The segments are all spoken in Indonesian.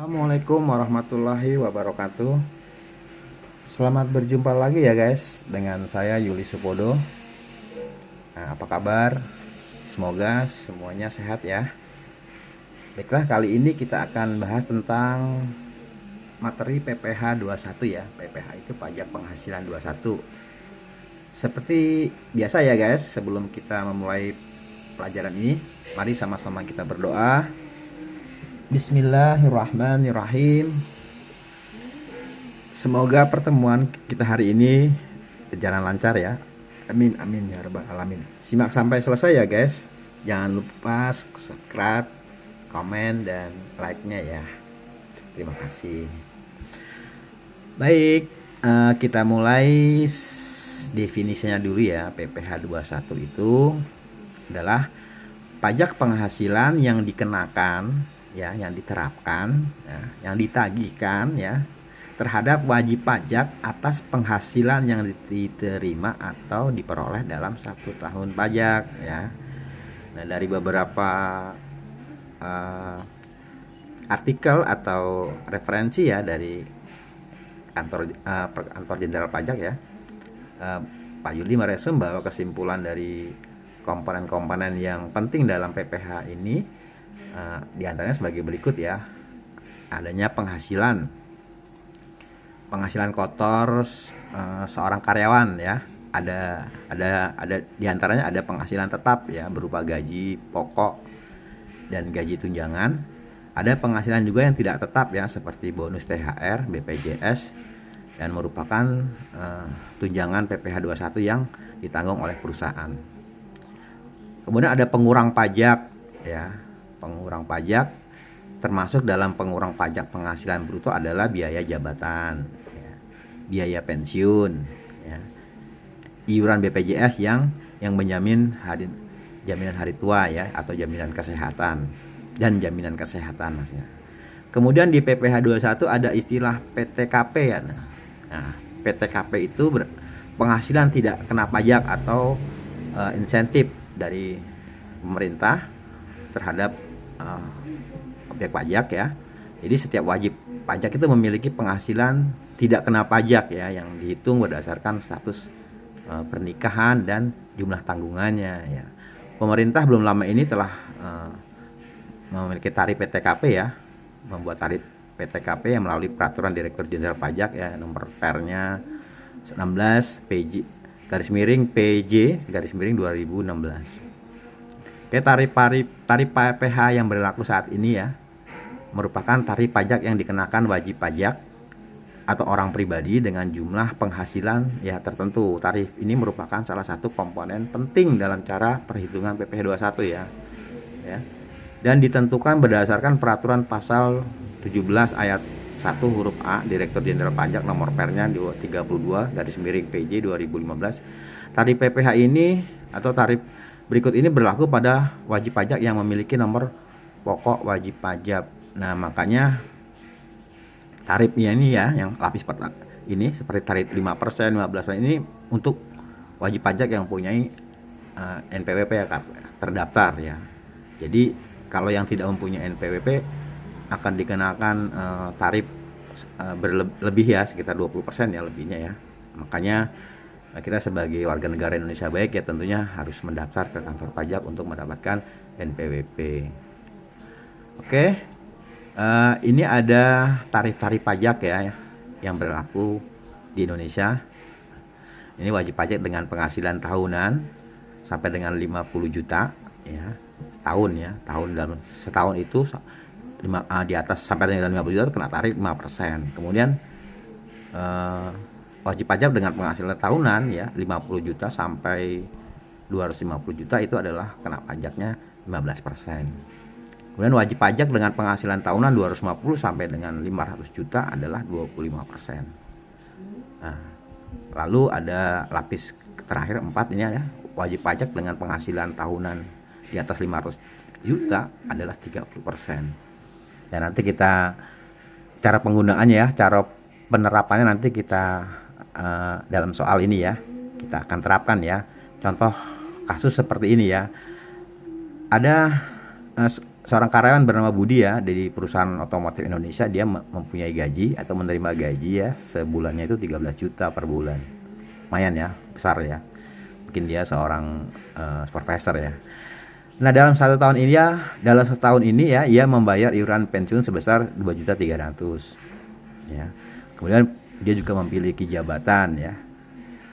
Assalamualaikum warahmatullahi wabarakatuh. Selamat berjumpa lagi ya guys dengan saya Yuli Supodo. Apa kabar? Semoga semuanya sehat ya. Baiklah, kali ini kita akan bahas tentang materi PPh 21 ya. PPh itu pajak penghasilan 21. Seperti biasa ya guys, sebelum kita memulai pelajaran ini, mari sama-sama kita berdoa. Bismillahirrahmanirrahim. Semoga pertemuan kita hari ini berjalan lancar ya. Amin amin ya rabbal alamin. Simak sampai selesai ya guys. Jangan lupa subscribe, komen dan like-nya ya. Terima kasih. Baik, kita mulai definisinya dulu ya. PPh 21 itu adalah pajak penghasilan yang dikenakan ya, yang diterapkan ya, yang ditagihkan ya terhadap wajib pajak atas penghasilan yang diterima atau diperoleh dalam 1 tahun pajak ya. Nah, dari beberapa artikel atau referensi ya dari kantor jenderal pajak ya, Pak Yuli meresum bahwa kesimpulan dari komponen-komponen yang penting dalam PPh ini diantaranya sebagai berikut ya. Adanya penghasilan kotor seorang karyawan ya. Ada diantaranya ada penghasilan tetap ya berupa gaji pokok dan gaji tunjangan. Ada penghasilan juga yang tidak tetap ya seperti bonus THR, BPJS dan merupakan tunjangan PPh 21 yang ditanggung oleh perusahaan. Kemudian ada pengurang pajak ya. Pengurang pajak termasuk dalam pengurang pajak penghasilan bruto adalah biaya jabatan ya, biaya pensiun ya, iuran BPJS yang menjamin jaminan hari tua ya atau jaminan kesehatan dan jaminan kesehatan maksudnya. Kemudian di PPh 21 ada istilah PTKP ya. Nah, PTKP itu penghasilan tidak kena pajak atau insentif dari pemerintah terhadap objek pajak ya. Jadi setiap wajib pajak itu memiliki penghasilan tidak kena pajak ya, yang dihitung berdasarkan status pernikahan dan jumlah tanggungannya ya. Pemerintah belum lama ini telah memiliki tarif PTKP ya, membuat tarif PTKP yang melalui peraturan Direktur Jenderal Pajak ya, nomor pernya 16 PJ PJ 2016. Oke, tarif PPh yang berlaku saat ini ya merupakan tarif pajak yang dikenakan wajib pajak atau orang pribadi dengan jumlah penghasilan ya tertentu. Tarif ini merupakan salah satu komponen penting dalam cara perhitungan PPh 21 ya. Dan ditentukan berdasarkan peraturan pasal 17 ayat 1 huruf A Direktur Jenderal Pajak nomor pernya 32 PJ 2015. Tarif PPh ini atau tarif berikut ini berlaku pada wajib pajak yang memiliki nomor pokok wajib pajak. Nah, makanya tarifnya ini ya yang lapis pertama ini seperti tarif 5%, 15% ini untuk wajib pajak yang mempunyai NPWP ya, terdaftar ya. Jadi kalau yang tidak mempunyai NPWP akan dikenakan tarif berlebih ya, sekitar 20% ya lebihnya ya. Makanya kita sebagai warga negara Indonesia baik ya tentunya harus mendaftar ke kantor pajak untuk mendapatkan NPWP. Oke, ini ada tarif-tarif pajak ya yang berlaku di Indonesia. Ini wajib pajak dengan penghasilan tahunan sampai dengan 50 juta ya setahun ya. Dalam setahun itu di atas sampai dengan 50 juta kena tarif 5%. Kemudian wajib pajak dengan penghasilan tahunan ya 50 juta sampai 250 juta itu adalah kena pajaknya 15%. Kemudian wajib pajak dengan penghasilan tahunan 250 sampai dengan 500 juta adalah 25%. Nah, lalu ada lapis terakhir 4 ini ya, wajib pajak dengan penghasilan tahunan di atas 500 juta adalah 30%. Dan nanti kita cara penggunaannya ya, cara penerapannya nanti kita dalam soal ini ya kita akan terapkan ya. Contoh kasus seperti ini ya, ada seorang karyawan bernama Budi ya dari perusahaan otomotif Indonesia, dia mempunyai gaji atau menerima gaji ya sebulannya itu 13 juta per bulan. Lumayan ya, besar ya. Mungkin dia seorang profesor ya. Nah, dalam setahun ini ya, ia membayar iuran pensiun sebesar 2.300.000 ya. Kemudian dia juga memiliki jabatan ya.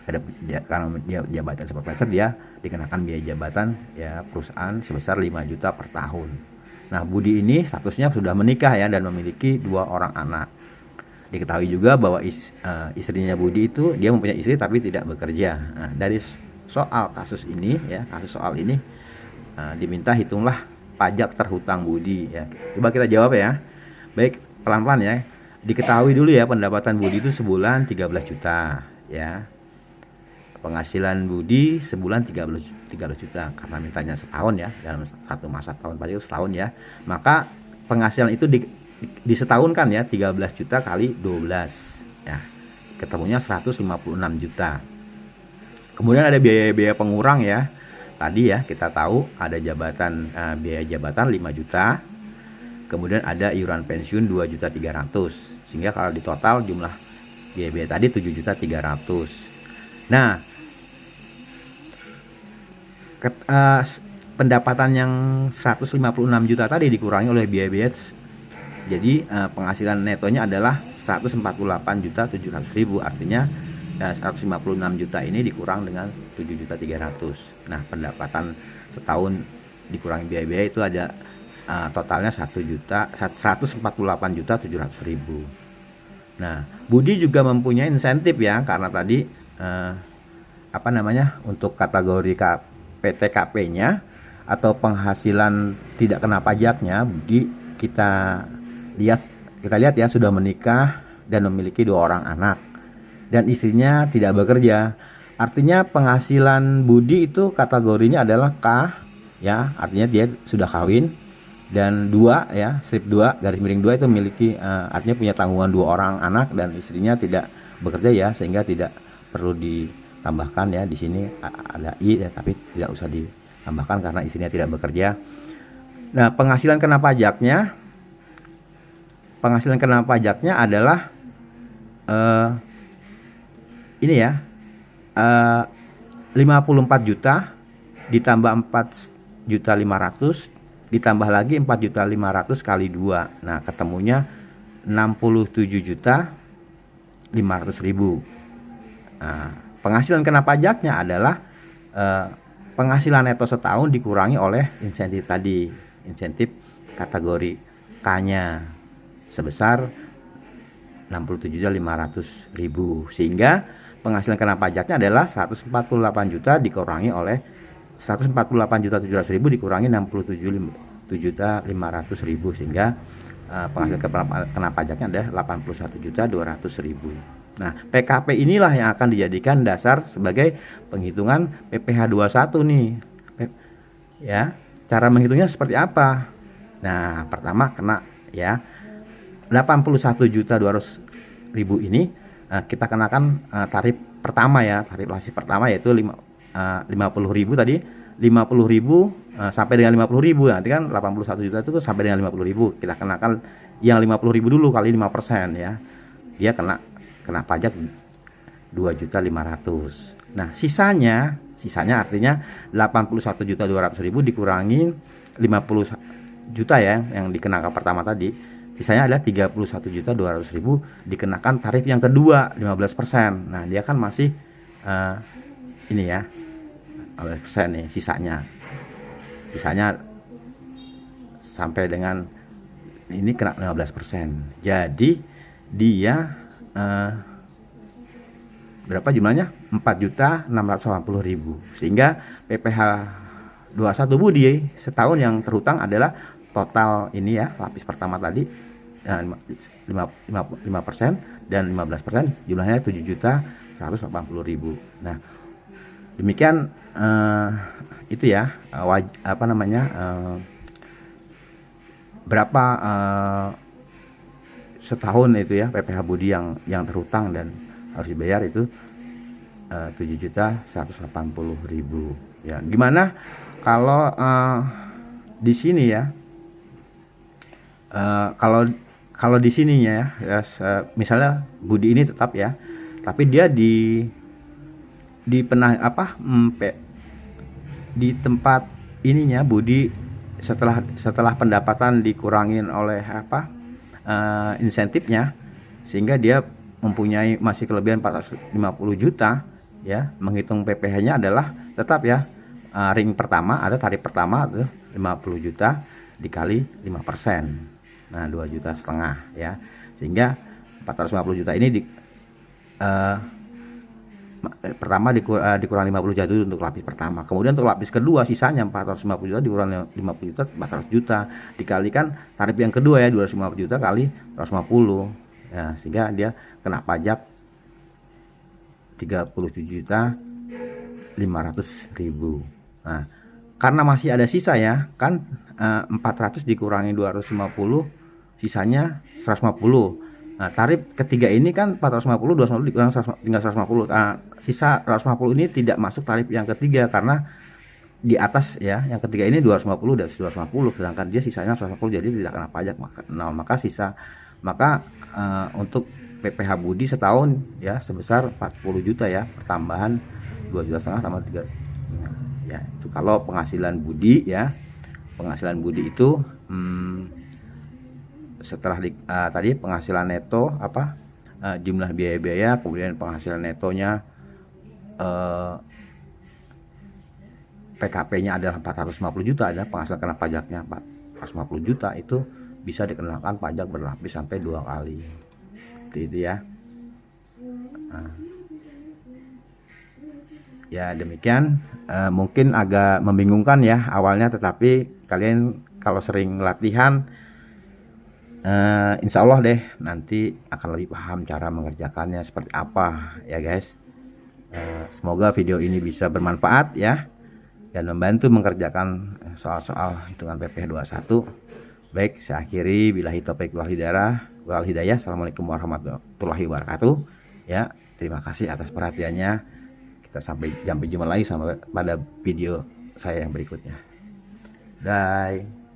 Karena dia jabatan supervisor, dia dikenakan biaya jabatan ya perusahaan sebesar 5 juta per tahun. Nah, Budi ini statusnya sudah menikah ya dan memiliki 2 orang anak. Diketahui juga bahwa istrinya Budi itu dia mempunyai istri tapi tidak bekerja. Nah, dari kasus soal ini diminta hitunglah pajak terhutang Budi ya. Coba kita jawab ya. Baik, pelan-pelan ya. Diketahui dulu ya, pendapatan Budi itu sebulan 13 juta ya. Penghasilan Budi sebulan 13 juta karena mintanya setahun ya, dalam satu masa tahun pajak itu setahun ya. Maka penghasilan itu disetahunkan ya, 13 juta kali 12 ya. Ketemunya 156 juta. Kemudian ada biaya-biaya pengurang ya. Tadi ya kita tahu ada biaya jabatan 5 juta. Kemudian ada iuran pensiun 2.300.000. Sehingga kalau di total jumlah biaya-biaya tadi 7.300.000. Nah, pendapatan yang 156 juta tadi dikurangi oleh biaya-biaya. Jadi penghasilan netonya adalah 148.700.000. Artinya 156 juta ini dikurang dengan 7.300.000. Nah, pendapatan setahun dikurangi biaya-biaya itu ada totalnya 148.700.000. Nah, Budi juga mempunyai insentif ya, karena tadi untuk kategori PTKP-nya atau penghasilan tidak kena pajaknya, Budi kita lihat ya sudah menikah dan memiliki 2 orang anak dan istrinya tidak bekerja. Artinya penghasilan Budi itu kategorinya adalah K ya, artinya dia sudah kawin. Dan 2 ya, strip 2 garis miring 2 itu memiliki artinya punya tanggungan 2 orang anak dan istrinya tidak bekerja ya, sehingga tidak perlu ditambahkan ya. Di sini ada I ya, tapi tidak usah ditambahkan karena istrinya tidak bekerja. Nah, penghasilan kena pajaknya adalah ini ya, 54 juta ditambah 4.500.000 ditambah lagi 4.500.000 kali 2. Nah, ketemunya 67.500.000. Nah, penghasilan kena pajaknya adalah penghasilan neto setahun dikurangi oleh insentif tadi, insentif kategori K-nya sebesar 67.500.000, sehingga penghasilan kena pajaknya adalah 148 juta dikurangi oleh 148.700.000 dikurangi 67.500.000, sehingga penghasilan kena pajaknya adalah 81.200.000. Nah, PKP inilah yang akan dijadikan dasar sebagai penghitungan PPh 21 nih. Ya, cara menghitungnya seperti apa? Nah, pertama kena ya 81.200.000 ini kita kenakan tarif pertama ya, tarif lasi pertama yaitu 50.000 tadi, 50.000 sampai dengan 50.000. Nanti kan 81 juta itu sampai dengan 50.000. Kita kenakan yang 50.000 dulu kali 5% ya. Dia kena pajak 2.500.000. Nah, sisanya artinya 81.200.000 dikurangi 50 juta ya yang dikenakan pertama tadi. Sisanya adalah 31.200.000 dikenakan tarif yang kedua 15%. Nah, dia kan masih ini ya 15% nih sisanya sampai dengan ini kena 15%. Jadi dia berapa jumlahnya? 4.680.000. Sehingga PPh 21 Budi setahun yang terhutang adalah total ini ya, lapis pertama tadi 5% dan 15%, jumlahnya 7.180.000. Nah, demikian itu ya berapa setahun itu ya PPh Budi yang terhutang dan harus dibayar itu 7.180.000 ya. Gimana kalau di sini ya Kalau kalau di sininya ya, misalnya Budi ini tetap ya, tapi dia di penah apa di tempat ininya Budi setelah pendapatan dikurangin oleh insentifnya, sehingga dia mempunyai masih kelebihan 450 juta ya, menghitung PPh-nya adalah tetap ya, ring pertama atau tarif pertama itu 50 juta dikali 5%. Nah, 2,5 juta ya. Sehingga 450 juta ini pertama dikurangi 50 juta itu untuk lapis pertama. Kemudian untuk lapis kedua sisanya 450 juta dikurangi 50 juta 400 juta dikalikan tarif yang kedua ya 250 juta kali 150 ya, sehingga dia kena pajak 37 juta 500.000. Nah, karena masih ada sisa ya kan, 400 dikurangi 250 sisanya 150. Nah, tarif ketiga ini kan 450, 250 dikurang 100, tinggal 150. Sisa 150 ini tidak masuk tarif yang ketiga karena di atas ya, yang ketiga ini 250 dan 250, sedangkan dia sisanya 150, jadi tidak kena pajak. Maka untuk PPh Budi setahun ya sebesar 40 juta ya, pertambahan 2,5 juta tambah 3 ya. Itu kalau penghasilan Budi ya. Penghasilan Budi itu setelah tadi penghasilan neto jumlah biaya-biaya, kemudian penghasilan netonya PKP-nya adalah 450 juta, ada penghasilan kena pajaknya 450 juta, itu bisa dikenakan pajak berlapis sampai 2 kali. Itu ya. Ya demikian, mungkin agak membingungkan ya awalnya, tetapi kalian kalau sering latihan insya Allah deh nanti akan lebih paham cara mengerjakannya seperti apa ya guys. Semoga video ini bisa bermanfaat ya dan membantu mengerjakan soal-soal hitungan PPh 21. Baik, saya akhiri, billahi taufiq wal hidayah. Assalamualaikum warahmatullahi wabarakatuh ya. Terima kasih atas perhatiannya. Kita sampai jumpa lagi pada video saya yang berikutnya. Bye.